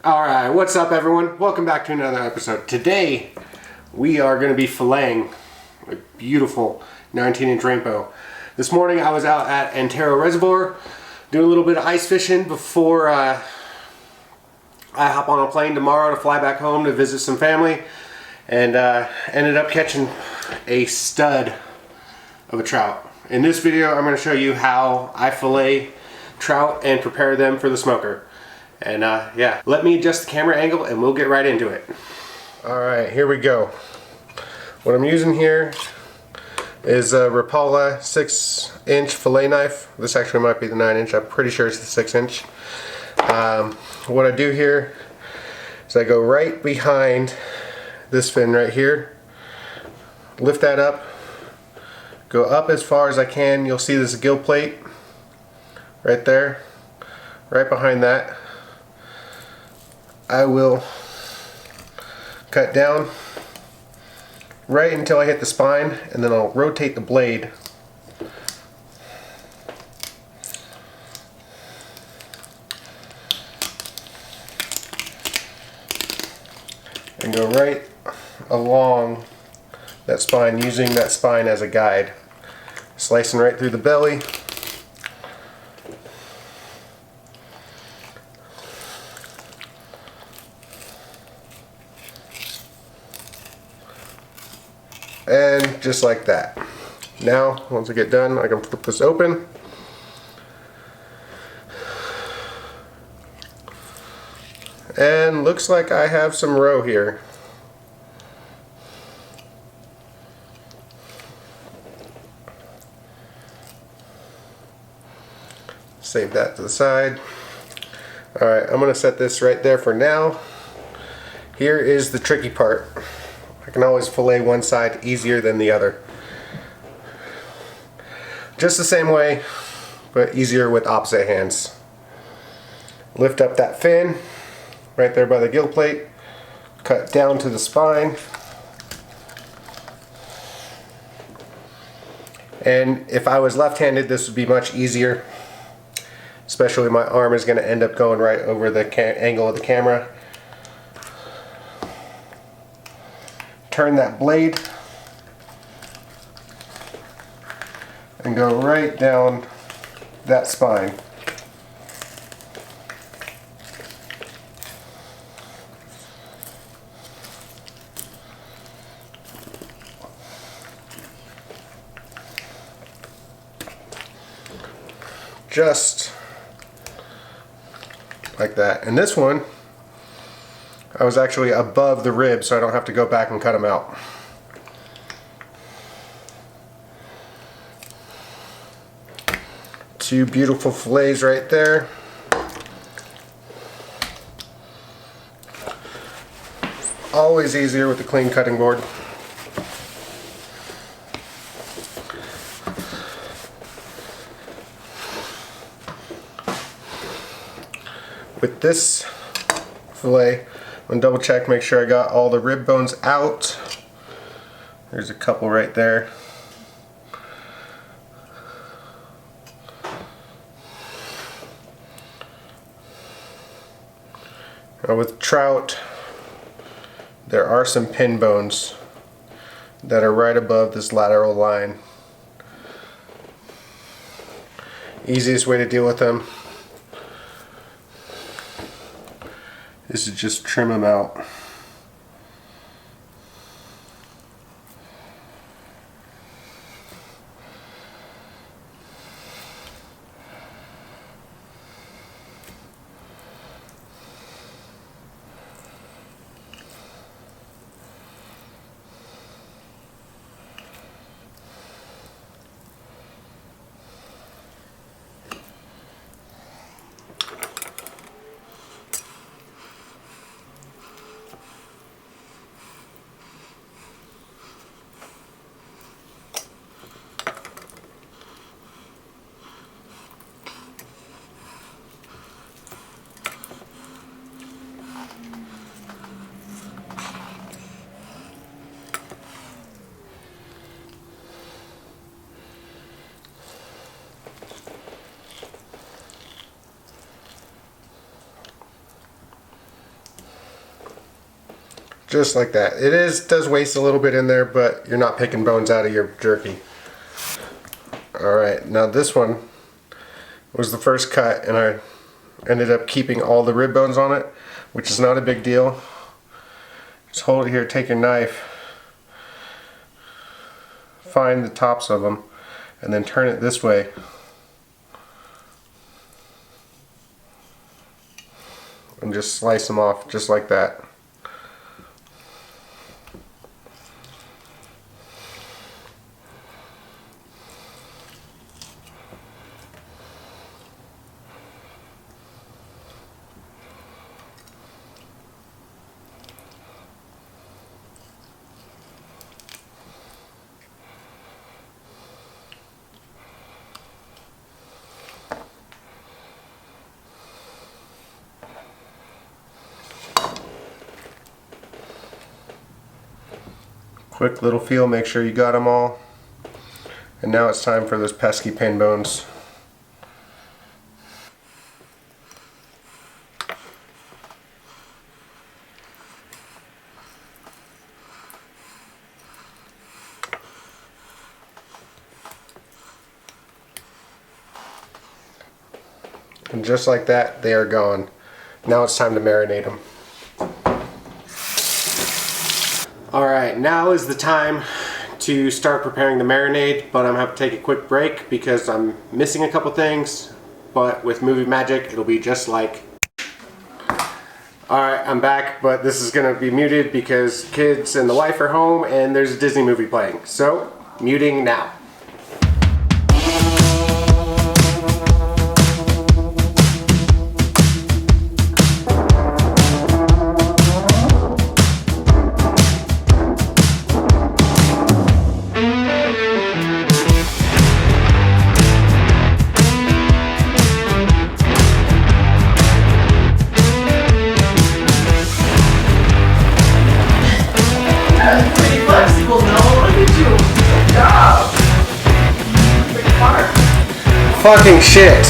Alright, what's up everyone? Welcome back to another episode. Today we are going to be filleting a beautiful 19-inch rainbow. This morning I was out at Antero Reservoir doing a little bit of ice fishing before I hop on a plane tomorrow to fly back home to visit some family, and ended up catching a stud of a trout. In this video I'm going to show you how I fillet trout and prepare them for the smoker. And yeah, let me adjust the camera angle and we'll get right into it. Alright, here we go. What I'm using here is a Rapala 6-inch fillet knife. This actually might be the 9-inch. I'm pretty sure it's the 6-inch. What I do here is I go right behind this fin right here, lift that up, go up as far as I can. You'll see this gill plate right there. Right behind that, I will cut down right until I hit the spine, and then I'll rotate the blade and go right along that spine, using that spine as a guide, slicing right through the belly. And just like that. Now, once I get done, I can flip this open. And looks like I have some roe here. Save that to the side. Alright, I'm going to set this right there for now. Here is the tricky part. I can always fillet one side easier than the other. Just the same way, but easier with opposite hands. Lift up that fin, right there by the gill plate, cut down to the spine, and if I was left-handed this would be much easier, especially my arm is going to end up going right over the angle of the camera. Turn that blade and go right down that spine. Just like that. And this one, I was actually above the rib, so I don't have to go back and cut them out. Two beautiful fillets right there. Always easier with the clean cutting board. With this fillet, I'm going to double check, make sure I got all the rib bones out. There's a couple right there. Now with trout, there are some pin bones that are right above this lateral line. Easiest way to deal with them is to just trim them out. Just like that. It does waste a little bit in there, but you're not picking bones out of your jerky. Alright, now this one was the first cut, and I ended up keeping all the rib bones on it, which is not a big deal. Just hold it here, take your knife, find the tops of them, and then turn it this way. And just slice them off just like that. Quick little feel, make sure you got them all. And now it's time for those pesky pin bones. And just like that, they are gone. Now it's time to marinate them. Alright, now is the time to start preparing the marinade, but I'm going to have to take a quick break because I'm missing a couple things, but with movie magic it'll be just like... Alright, I'm back, but this is going to be muted because kids and the wife are home and there's a Disney movie playing. So, muting now. Fucking shit.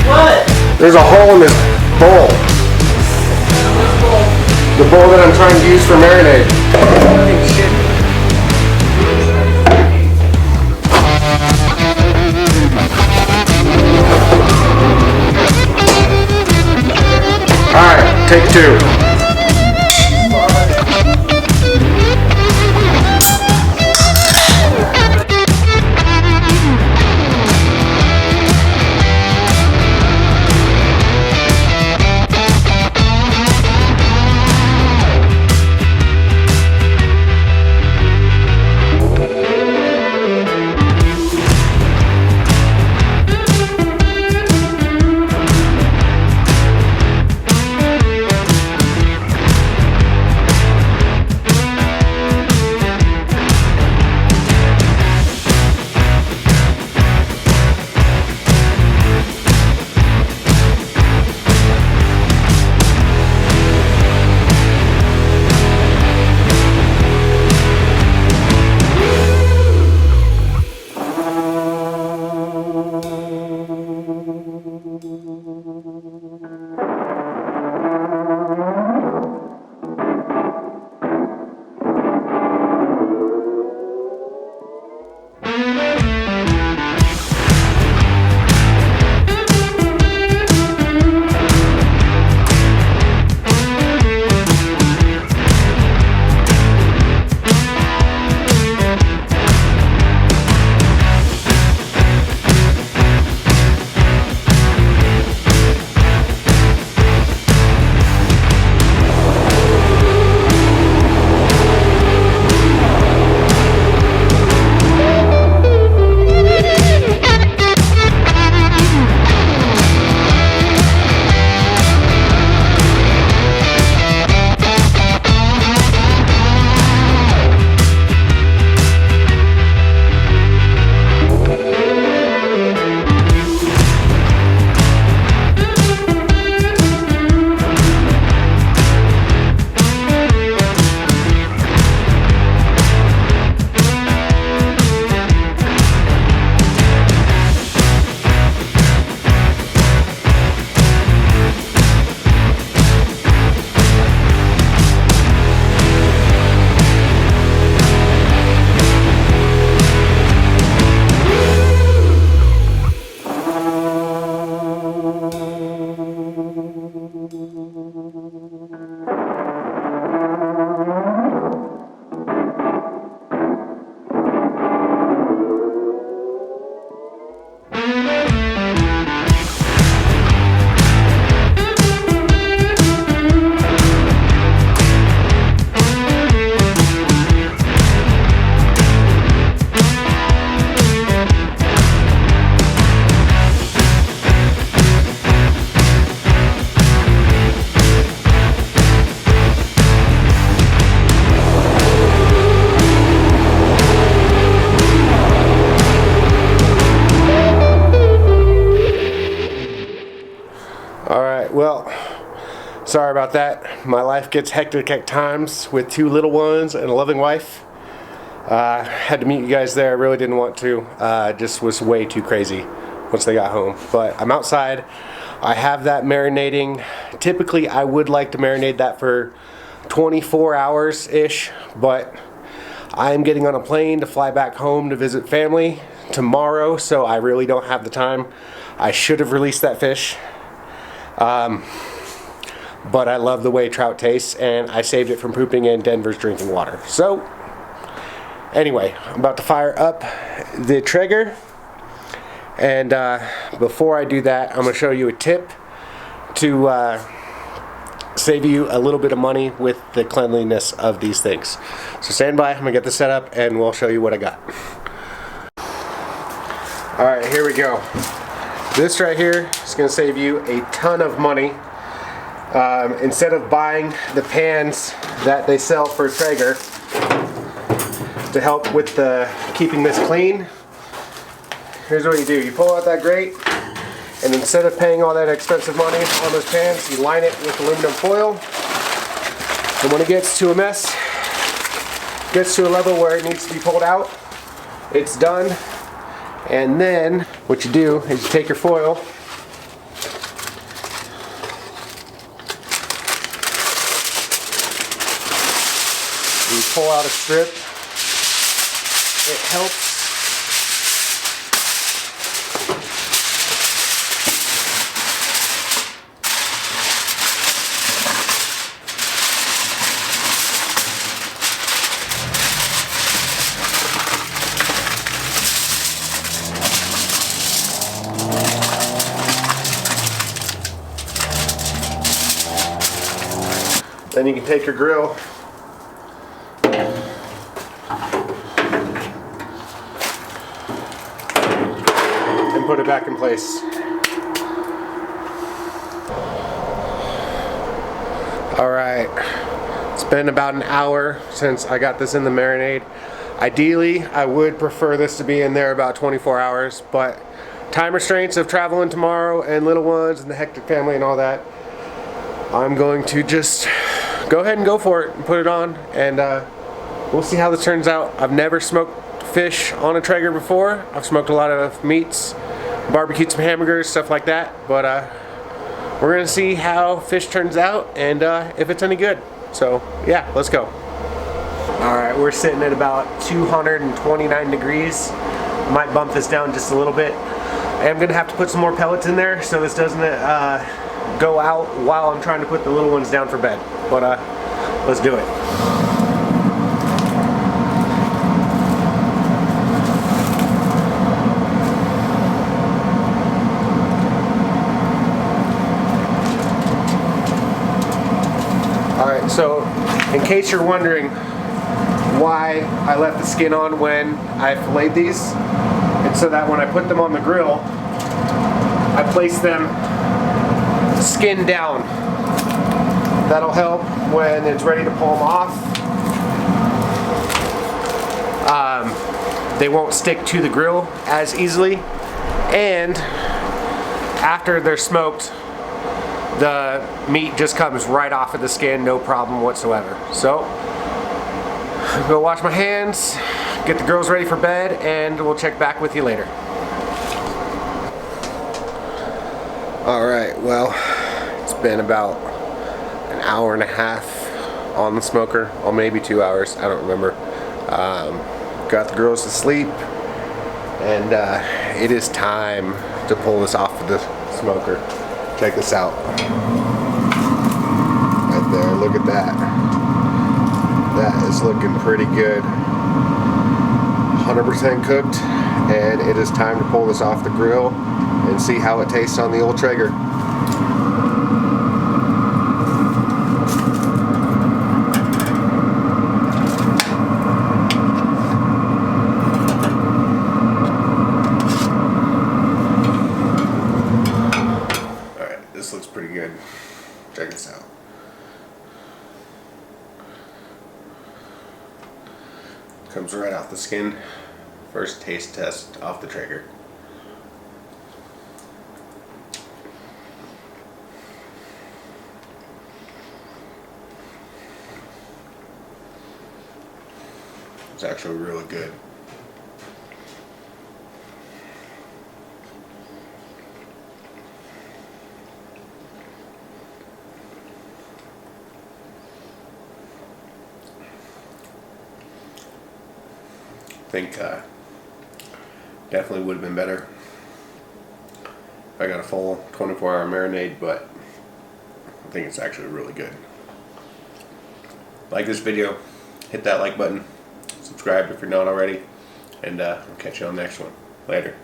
What? There's a hole in this bowl. The bowl that I'm trying to use for marinade. Fucking shit. Alright, take two. Alright, well, sorry about that. My life gets hectic at times with 2 little ones and a loving wife. Had to meet you guys there. I really didn't want to. Just was way too crazy once they got home. But I'm outside. I have that marinating. Typically, I would like to marinate that for 24 hours-ish, but I'm getting on a plane to fly back home to visit family tomorrow, so I really don't have the time. I should have released that fish. But I love the way trout tastes, and I saved it from pooping in Denver's drinking water. So, anyway, I'm about to fire up the Traeger, and before I do that, I'm going to show you a tip to save you a little bit of money with the cleanliness of these things. So stand by, I'm going to get this set up, and we'll show you what I got. Alright, here we go. This right here is going to save you a ton of money. Instead of buying the pans that they sell for Traeger to help with keeping this clean, here's what you do. You pull out that grate, and instead of paying all that expensive money on those pans, you line it with aluminum foil. And when it gets to a mess, gets to a level where it needs to be pulled out, it's done. And then what you do is you take your foil, you pull out a strip. It helps Then you can take your grill and put it back in place. Alright, it's been about an hour since I got this in the marinade. Ideally, I would prefer this to be in there about 24 hours, but time restraints of traveling tomorrow and little ones and the hectic family and all that, I'm going to just go ahead and go for it and put it on, and we'll see how this turns out. I've never smoked fish on a Traeger before. I've smoked a lot of meats, barbecued some hamburgers, stuff like that, but we're gonna see how fish turns out and if it's any good. So yeah, let's go. Alright, we're sitting at about 229 degrees. Might bump this down just a little bit. I am gonna have to put some more pellets in there so this doesn't go out while I'm trying to put the little ones down for bed. But let's do it. Alright, so in case you're wondering why I left the skin on when I filleted these, it's so that when I put them on the grill, I place them skin down. That'll help when it's ready to pull them off. They won't stick to the grill as easily, and after they're smoked, the meat just comes right off of the skin, no problem whatsoever. So, I'm gonna wash my hands, get the girls ready for bed, and we'll check back with you later. Alright, well, it's been about an hour and a half on the smoker, or maybe 2 hours, I don't remember. Got the girls to sleep, and it is time to pull this off of the smoker. Check this out. look at that. That is looking pretty good. 100% cooked, and it is time to pull this off the grill and see how it tastes on the old Traeger. Alright, this looks pretty good. Check this out. Comes right off the skin. First taste test off the Traeger. It's actually really good. I think definitely would have been better if I got a full 24-hour marinade, but I think it's actually really good. Like this video, hit that like button, subscribe if you're not already, and I'll catch you on the next one. Later.